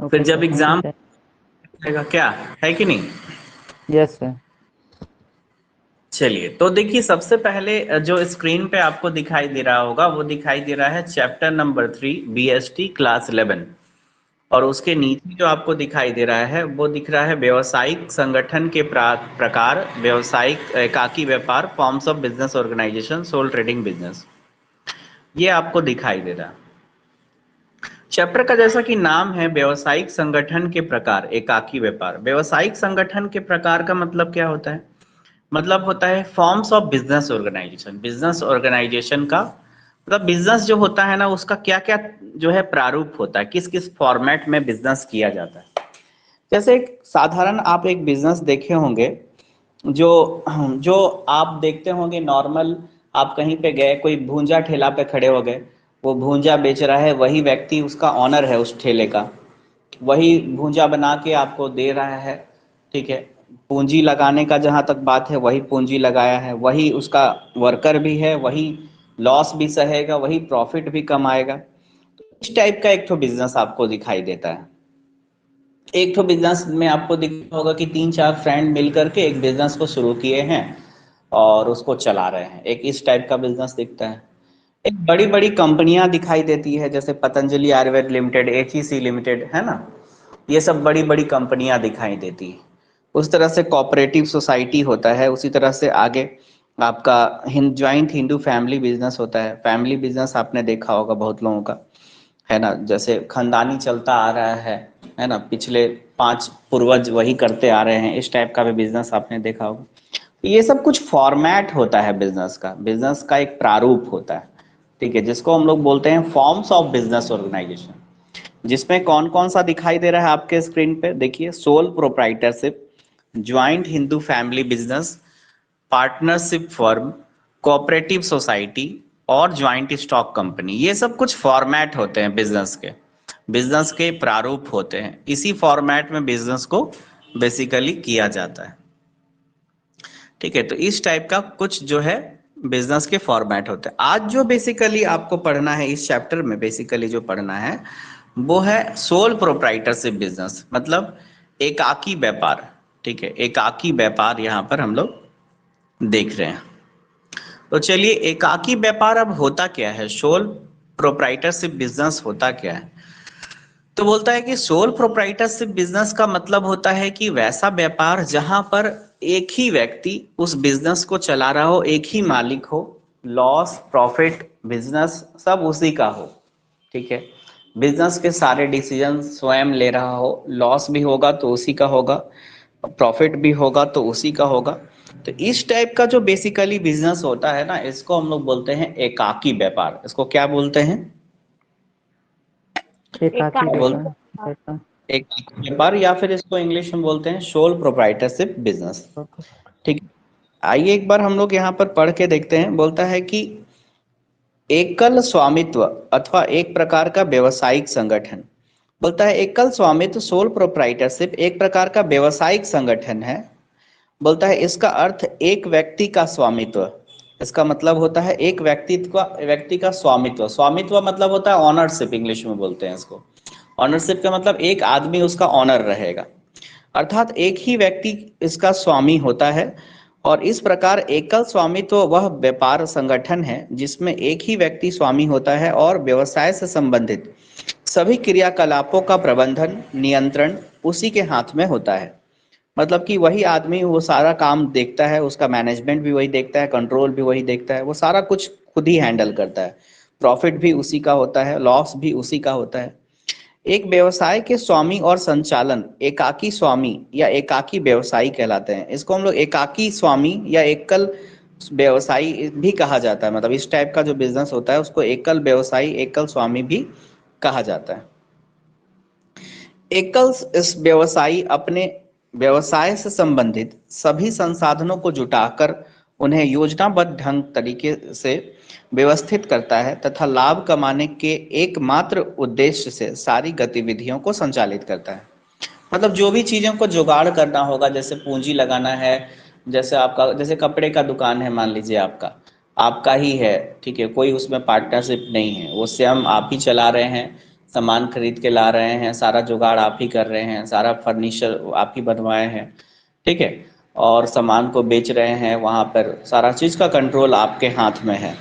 फिर ओके जब sir, thank you exam sir. आएगा, क्या है कि नहीं। Yes sir. चलिए, तो देखिए सबसे पहले जो स्क्रीन पे आपको दिखाई दे रहा होगा वो दिखाई दे रहा है चैप्टर नंबर 3 बीएसटी क्लास 11। और उसके नीचे जो आपको दिखाई दे रहा है वो दिख रहा है व्यवसायिक संगठन के प्रकार, व्यवसायिक एकाकी व्यापार, forms of business organisation, sole trading business, ये आपको दिखाई दे रहा है। चैप्टर का जैसा कि नाम है व्यवसायिक संगठन के प्रकार, एकाकी व्यापार। व्यवसायिक संगठन के प्रकार का मतलब क्या होता है? मतलब होता है forms of business organisation. Business organisation का मतलब बिजनेस जो होता है ना, उसका क्या क्या जो है प्रारूप होता है, किस किस फॉर्मेट में बिजनेस किया जाता है। जैसे एक साधारण आप एक बिजनेस देखे होंगे, जो जो आप देखते होंगे नॉर्मल। आप कहीं पे गए, कोई भूंजा ठेला पे खड़े हो गए, वो भूंजा बेच रहा है, वही व्यक्ति उसका ऑनर है उस ठेले का, वही भूंजा बना के आपको दे रहा है। ठीक है, पूंजी लगाने का जहाँ तक बात है, वही पूंजी लगाया है, वही उसका वर्कर भी है, वही लॉस भी सहेगा, वही प्रॉफिट भी कमाएगा। तो इस टाइप का एक तो बिजनेस आपको दिखाई देता है। एक तो बिजनेस में आपको दिखता होगा कि तीन चार फ्रेंड मिलकर के एक बिजनेस को शुरू किए हैं और उसको चला रहे हैं, एक इस टाइप का बिजनेस दिखता है। एक बड़ी बड़ी कंपनियां दिखाई देती है, जैसे Patanjali Ayurveda limited, HEC limited, है ना। ये सब बड़ी बड़ी कंपनियां दिखाई देती है। उस तरह से कोऑपरेटिव सोसाइटी होता है, उसी तरह से आगे आपका ज्वाइंट हिंदू फैमिली बिजनेस होता है। फैमिली बिजनेस आपने देखा होगा बहुत लोगों का, है ना, जैसे खानदानी चलता आ रहा है ना, पिछले पांच पूर्वज वही करते आ रहे हैं, इस टाइप का भी बिजनेस आपने देखा होगा। ये सब कुछ फॉर्मेट होता है बिजनेस का, बिजनेस का एक प्रारूप होता है। ठीक है, जिसको हम लोग बोलते हैं फॉर्म्स ऑफ बिजनेस ऑर्गेनाइजेशन। जिसमें कौन कौन सा दिखाई दे रहा है आपके स्क्रीन पे, देखिए, sole proprietorship, joint Hindu family business, partnership firm, cooperative society और ज्वाइंट स्टॉक कंपनी। ये सब कुछ फॉर्मेट होते हैं बिजनेस के, बिजनेस के प्रारूप होते हैं। इसी फॉर्मेट में बिजनेस को बेसिकली किया जाता है। ठीक है, तो इस टाइप का कुछ जो है बिजनेस के फॉर्मेट होते हैं। आज जो बेसिकली आपको पढ़ना है, इस चैप्टर में बेसिकली जो पढ़ना है वो है सोल प्रोप्राइटरशिप बिजनेस, मतलब एकाकी व्यापार। ठीक है, एकाकी व्यापार यहाँ पर हम लोग देख रहे हैं। तो चलिए, एकाकी व्यापार अब होता क्या है, सोल प्रोप्राइटरशिप बिजनेस होता क्या है। तो बोलता है कि सोल प्रोप्राइटरशिप बिजनेस का मतलब होता है कि वैसा व्यापार जहां पर एक ही व्यक्ति उस बिजनेस को चला रहा हो, एक ही मालिक हो, लॉस प्रॉफिट बिजनेस सब उसी का हो। ठीक है, बिजनेस के सारे डिसीजन स्वयं ले रहा हो, लॉस भी होगा तो उसी का होगा, प्रॉफिट भी होगा तो उसी का होगा। तो इस टाइप का जो बेसिकली बिजनेस होता है ना, इसको हम लोग बोलते हैं एकाकी व्यापार। इसको क्या बोलते हैं? एकाकी बोल व्यापार। व्यापार। एकाकी व्यापार, या फिर इसको इंग्लिश में बोलते हैं सोल प्रोप्राइटरशिप बिजनेस। ओके। ठीक। आइए एक बार हम लोग यहाँ पर पढ़ के देखते हैं। बोलता है कि एकल स्वामित्व अथवा एक प्रकार का व्यवसायिक संगठन। बोलता है एकल स्वामित्व सोल प्रोप्राइटरशिप एक प्रकार का व्यवसायिक संगठन है। बोलता है इसका अर्थ एक व्यक्ति का स्वामित्व। इसका मतलब होता है एक व्यक्ति का स्वामित्व। स्वामित्व मतलब होता है ऑनरशिप, इंग्लिश में बोलते हैं इसको। ऑनरशिप का मतलब एक आदमी उसका ऑनर रहेगा, अर्थात एक ही व्यक्ति इसका स्वामी होता है। और इस प्रकार एकल स्वामित्व वह व्यापार संगठन है जिसमें एक ही व्यक्ति स्वामी होता है और व्यवसाय से संबंधित सभी क्रियाकलापों का प्रबंधन नियंत्रण उसी के हाथ में होता है। मतलब कि वही आदमी वो सारा काम देखता है, उसका मैनेजमेंट भी वही देखता है, कंट्रोल भी वही देखता है, वो सारा कुछ खुद ही हैंडल करता है। प्रॉफिट भी उसी का होता है, लॉस भी उसी का होता है। एक व्यवसाय के स्वामी और संचालन एकाकी स्वामी या एकाकी व्यवसायी कहलाते हैं। इसको हम लोग एकाकी स्वामी या एकल व्यवसायी भी कहा जाता है। मतलब इस टाइप का जो बिजनेस होता है उसको एकल व्यवसायी, एकल स्वामी भी कहा जाता है। एकल इस व्यवसायी अपने व्यवसाय से संबंधित सभी संसाधनों को जुटाकर उन्हें योजनाबद्ध ढंग तरीके से व्यवस्थित करता है तथा लाभ कमाने के एकमात्र उद्देश्य से सारी गतिविधियों को संचालित करता है। मतलब जो भी चीजों को जुगाड़ करना होगा, जैसे पूंजी लगाना है, जैसे आपका जैसे कपड़े का दुकान है, मान लीजिए आपका आपका ही है। ठीक है, कोई उसमें पार्टनरशिप नहीं है, वो स्वयं आप ही चला रहे हैं, सामान खरीद के ला रहे हैं, सारा जुगाड़ आप ही कर रहे हैं, सारा फर्नीचर आप ही बनवाए हैं, ठीक है, और सामान को बेच रहे हैं, वहाँ पर सारा चीज़ का कंट्रोल आपके हाथ में है,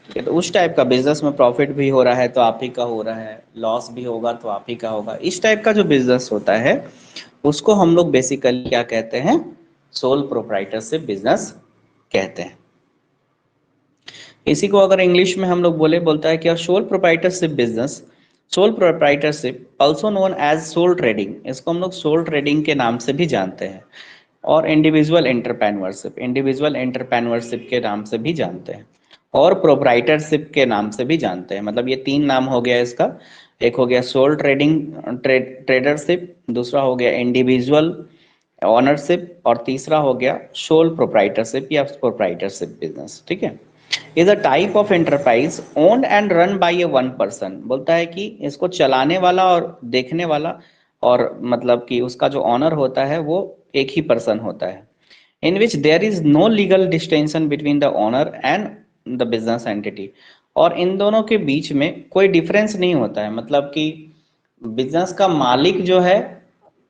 ठीक है। तो उस टाइप का बिजनेस में प्रॉफिट भी हो रहा है तो आप ही का हो रहा है, लॉस भी होगा तो आप ही का होगा। इस टाइप का जो बिजनेस होता है उसको हम लोग बेसिकली क्या कहते हैं, सोल प्रोप्राइटरशिप बिजनेस कहते हैं। इसी को अगर इंग्लिश में हम लोग बोलता है क्या, sole proprietorship business, sole proprietorship also known as sole trading, इसको हम लोग सोल ट्रेडिंग के नाम से भी जानते हैं, और इंडिविजुअल एंटरप्रेन्योरशिप, इंडिविजुअल एंटरप्रेन्योरशिप के नाम से भी जानते हैं, और प्रोप्राइटरशिप के नाम से भी जानते हैं। मतलब ये तीन नाम हो गया इसका, एक हो गया सोल ट्रेडिंग ट्रेडरशिप, दूसरा हो गया इंडिविजुअल ऑनरशिप, और तीसरा हो गया सोल प्रोप्राइटरशिप या प्रोप्राइटरशिप बिजनेस, ठीक है। Is a type of enterprise owned and run by A one person, बोलता है कि इसको चलाने वाला और देखने वाला, और मतलब कि उसका जो ऑनर होता है वो एक ही पर्सन होता है, in which there is no legal distinction between the owner and the business entity, और इन दोनों के बीच में कोई डिफरेंस नहीं होता है। मतलब कि बिजनेस का मालिक जो है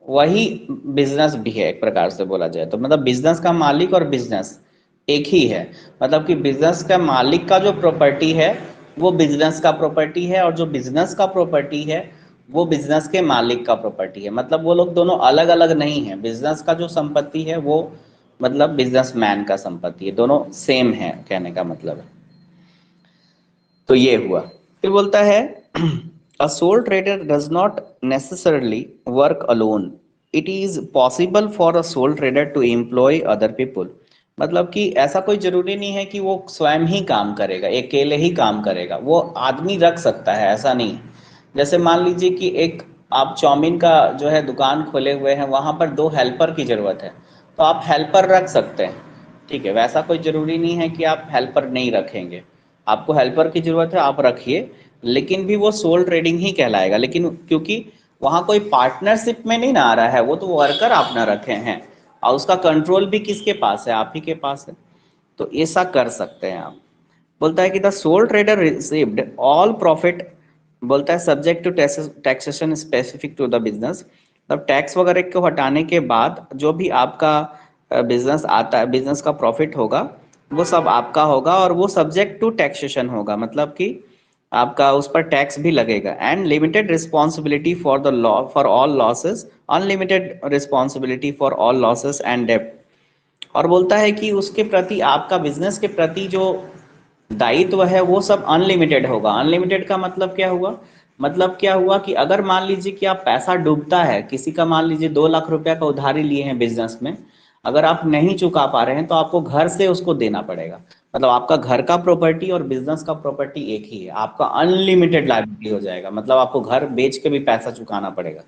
वही बिजनेस भी है, एक प्रकार से बोला जाए तो, मतलब बिजनेस का मालिक और बिजनेस एक ही है। मतलब कि बिजनेस का मालिक का जो प्रॉपर्टी है वो बिजनेस का प्रॉपर्टी है, और जो बिजनेस का प्रॉपर्टी है वो बिजनेस के मालिक का प्रॉपर्टी है। मतलब वो लोग दोनों अलग अलग नहीं है, बिजनेस का जो संपत्ति है वो मतलब बिजनेसमैन का संपत्ति है, दोनों सेम है, कहने का मतलब है। तो ये हुआ। फिर बोलता है a sole trader does not necessarily work alone, it is possible for a sole trader to employ other people. मतलब कि ऐसा कोई जरूरी नहीं है कि वो स्वयं ही काम करेगा, अकेले ही काम करेगा, वो आदमी रख सकता है, ऐसा नहीं। जैसे मान लीजिए कि एक आप चाउमीन का जो है दुकान खोले हुए हैं, वहां पर 2 हेल्पर की जरूरत है, तो आप हेल्पर रख सकते हैं, ठीक है। वैसा कोई जरूरी नहीं है कि आप हेल्पर नहीं रखेंगे, आपको हेल्पर की जरूरत है आप रखिए, लेकिन भी वो सोल ट्रेडिंग ही कहलाएगा। लेकिन क्योंकि वहां कोई पार्टनरशिप में नहीं ना आ रहा है, वो तो वर्कर आप ना रखे हैं, और उसका कंट्रोल भी किसके पास है, आप ही के पास है, तो ऐसा कर सकते हैं आप। बोलता है कि the sole trader received all profit, बोलता है subject to taxation specific to the business, तब टैक्स वगैरह को हटाने के बाद जो भी आपका बिजनेस आता है, बिजनेस का प्रॉफिट होगा वो सब आपका होगा, और वो सब्जेक्ट टू टैक्सेशन होगा, मतलब कि आपका उस पर टैक्स भी लगेगा। And limited responsibility for the law for all losses, unlimited responsibility for all losses and डेब्ट। और बोलता है कि उसके प्रति, आपका बिजनेस के प्रति जो दायित्व है वो सब अनलिमिटेड होगा। अनलिमिटेड का मतलब क्या हुआ, मतलब क्या हुआ कि अगर मान लीजिए कि आप पैसा डूबता है किसी का, मान लीजिए 2 लाख रुपया का उधारी लिए हैं बिजनेस में, अगर आप नहीं चुका पा रहे हैं तो आपको घर से उसको देना पड़ेगा। मतलब आपका घर का प्रॉपर्टी और बिजनेस का प्रॉपर्टी एक ही है, आपका अनलिमिटेड लायबिलिटी हो जाएगा, मतलब आपको घर बेच के भी पैसा चुकाना पड़ेगा,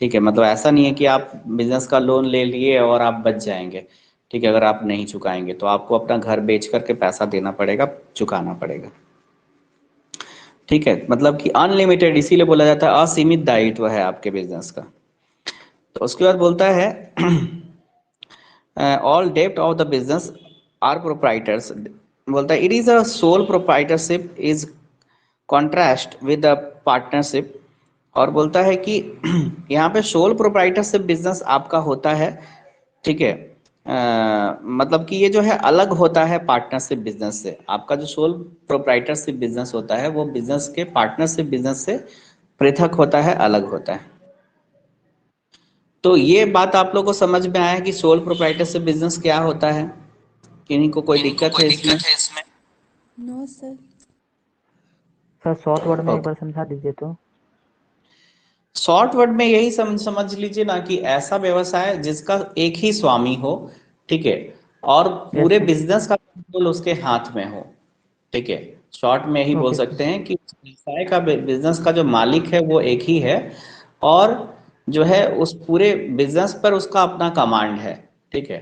ठीक है। मतलब ऐसा नहीं है कि आप बिजनेस का लोन ले लिए और आप बच जाएंगे, ठीक है। अगर आप नहीं चुकाएंगे तो आपको अपना घर बेच करके पैसा देना पड़ेगा, चुकाना पड़ेगा, ठीक है। मतलब कि अनलिमिटेड इसीलिए बोला जाता है असीमित दायित्व है आपके बिजनेस का। तो उसके बाद बोलता है ऑल डेप्ट of the business are proprietors, बोलता है it is a sole proprietorship is contrast with the partnership. और बोलता है कि यहाँ पे सोल प्रोप्राइटरशिप बिजनेस आपका होता है, ठीक है। मतलब कि ये जो है अलग होता है पार्टनरशिप बिजनेस से। आपका जो सोल प्रोप्राइटरशिप बिजनेस होता है वो बिजनेस के पार्टनरशिप बिजनेस से पृथक होता है, अलग होता है। तो ये बात आप लोगों को समझ में आया है कि सोल प्रोप्राइटरशिप बिजनेस क्या होता है, किन्हीं को कोई दिक्कत है इसमें? No sir. Sir short word में एक ओके, बार समझा दीजिए तो। शॉर्ट वर्ड में यही समझ लीजिए ना कि ऐसा व्यवसाय जिसका एक ही स्वामी हो, ठीक है, और यस पूरे सर। बिजनेस का कंट्रोल उसके हाथ में हो, ठीक है। शॉर्ट में ही बोल ओके सर। सकते हैं कि उस व्यवसाय का, बिजनेस का जो मालिक है वो एक ही है, और जो है उस पूरे बिजनेस पर उसका अपना कमांड है, ठीक है।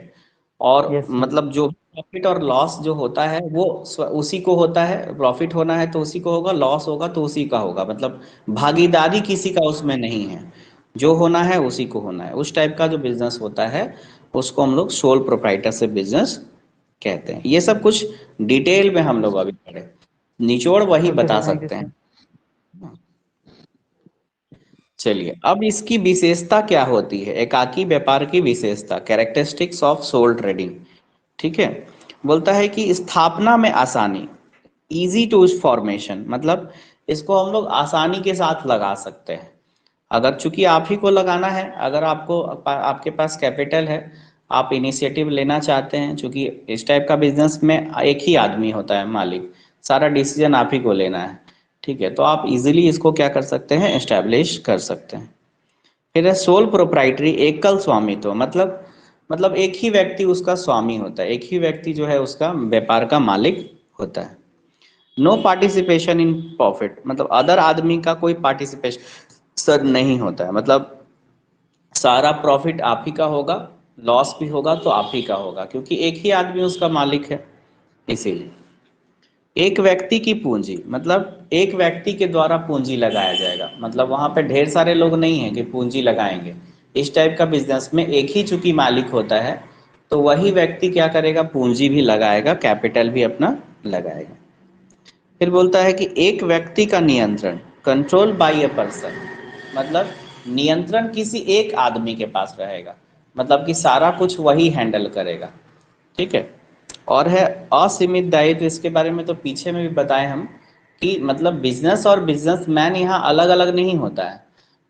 और यस सर। मतलब जो प्रॉफिट और लॉस जो होता है वो उसी को होता है, प्रॉफिट होना है तो उसी को होगा, लॉस होगा तो उसी का होगा, मतलब भागीदारी किसी का उसमें नहीं है, जो होना है उसी को होना है। उस टाइप का जो बिजनेस होता है उसको हम लोग सोल प्रोप्राइटरशिप बिजनेस कहते हैं। ये सब कुछ डिटेल में हम लोग अभी पढ़े, निचोड़ वही ओके बता सर, थैंक यू सकते सर। हैं। चलिए, अब इसकी विशेषता क्या होती है, एकाकी व्यापार की विशेषता, कैरेक्टरिस्टिक्स ऑफ सोल ट्रेडिंग। ठीक है, बोलता है कि स्थापना में आसानी, इजी टू फॉर्मेशन, मतलब इसको हम लोग आसानी के साथ लगा सकते हैं। अगर चूंकि आप ही को लगाना है, अगर आपको आपके पास कैपिटल है, आप इनिशिएटिव लेना चाहते हैं, चूंकि इस टाइप का बिजनेस में एक ही आदमी होता है मालिक, सारा डिसीजन आप ही को लेना है। ठीक है, तो आप इजीली इसको क्या कर सकते हैं, एस्टेब्लिश कर सकते हैं। फिर है सोल प्रोप्राइटरी, एकल स्वामित्व, मतलब एक ही व्यक्ति उसका स्वामी होता है, एक ही व्यक्ति जो है उसका व्यापार का मालिक होता है। नो पार्टिसिपेशन इन प्रॉफिट, मतलब अदर आदमी का कोई पार्टिसिपेशन नहीं होता है, मतलब सारा प्रॉफिट आप ही का होगा, लॉस भी होगा तो आप ही का होगा, क्योंकि एक ही आदमी उसका मालिक है, इसीलिए। एक व्यक्ति की पूंजी, मतलब एक व्यक्ति के द्वारा पूंजी लगाया जाएगा, मतलब वहां पे ढेर सारे लोग नहीं है कि पूंजी लगाएंगे। इस टाइप का बिजनेस में एक ही चूंकि मालिक होता है, तो वही व्यक्ति क्या करेगा, पूंजी भी लगाएगा, कैपिटल भी अपना लगाएगा। फिर बोलता है कि एक व्यक्ति का नियंत्रण, कंट्रोल बाय ए पर्सन, मतलब नियंत्रण किसी एक आदमी के पास रहेगा, मतलब कि सारा कुछ वही हैंडल करेगा। ठीक है, और है असीमित दायित्व, इसके बारे में तो पीछे में भी बताए हम कि मतलब बिजनेस और बिजनेसमैन यहाँ अलग अलग नहीं होता है,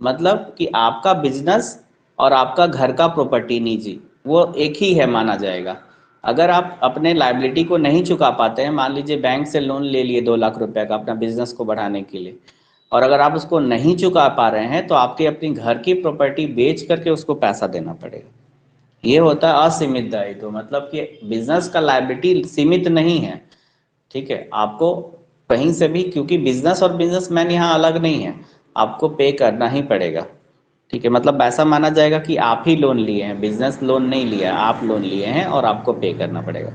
मतलब कि आपका बिजनेस और आपका घर का प्रॉपर्टी निजी वो एक ही है माना जाएगा। अगर आप अपने लायबिलिटी को नहीं चुका पाते हैं, मान लीजिए बैंक से लोन ले लिए 2 लाख रुपए का अपना बिजनेस को बढ़ाने के लिए, और अगर आप उसको नहीं चुका पा रहे हैं तो आपके अपनी घर की प्रॉपर्टी बेच करके उसको पैसा देना पड़ेगा। ये होता है असीमित दायित्व, मतलब कि बिजनेस का लायबिलिटी सीमित नहीं है। ठीक है, आपको कहीं से भी, क्योंकि बिजनेस और बिजनेसमैन यहाँ अलग नहीं है, आपको पे करना ही पड़ेगा। ठीक है, मतलब ऐसा माना जाएगा कि आप ही लोन लिए हैं, बिजनेस लोन नहीं लिया, आप लोन लिए हैं और आपको पे करना पड़ेगा।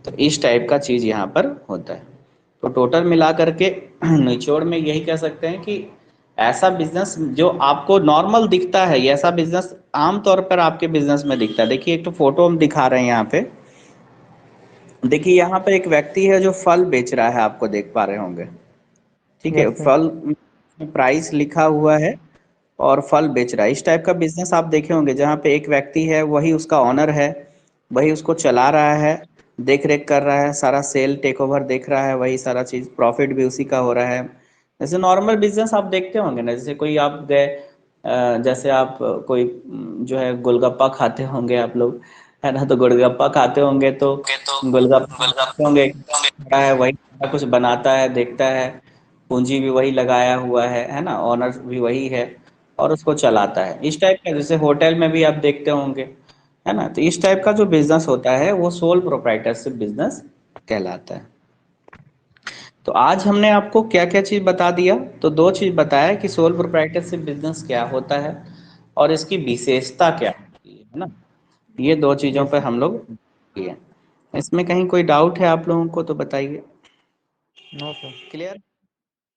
तो इस टाइप का चीज यहाँ पर होता है। तो टोटल मिला करके निचोड़ में यही कह सकते हैं कि ऐसा बिजनेस जो आपको नॉर्मल दिखता है, ये ऐसा बिजनेस आमतौर पर आपके बिजनेस में दिखता है। देखिए, एक तो फोटो हम दिखा रहे हैं यहाँ पे, देखिए यहाँ पे एक व्यक्ति है जो फल बेच रहा है, आपको देख पा रहे होंगे। ठीक है, यस सर। फल प्राइस लिखा हुआ है और फल बेच रहा है। इस टाइप का बिजनेस आप देखे होंगे, जहाँ पे एक व्यक्ति है, वही उसका ऑनर है, वही उसको चला रहा है, देख रेख कर रहा है, सारा सेल टेक ओवर देख रहा है, वही सारा चीज, प्रॉफिट भी उसी का हो रहा है। जैसे नॉर्मल बिजनेस आप देखते होंगे ना, जैसे कोई आप गए, जैसे आप कोई जो है गोलगप्पा खाते होंगे आप लोग, है ना, तो गोलगप्पा खाते होंगे तो गोलगप्पा खाते होंगे, खड़ा है वही सारा कुछ बनाता है, देखता है, पूंजी भी वही लगाया हुआ है ना, ऑनर भी वही है और उसको चलाता है। इस टाइप का, जैसे होटल में भी आप देखते होंगे, है ना, तो इस टाइप का जो बिजनेस होता है वो सोल प्रोप्राइटरशिप बिजनेस कहलाता है। तो आज हमने आपको क्या क्या चीज बता दिया, तो 2 चीज बताया कि सोल प्रोप्राइटरशिप बिजनेस क्या होता है और इसकी विशेषता क्या होती है ना, ये 2 चीजों यस पर सर। हम लोग किए। इसमें कहीं कोई डाउट है आप लोगों को तो बताइए। No sir. क्लियर।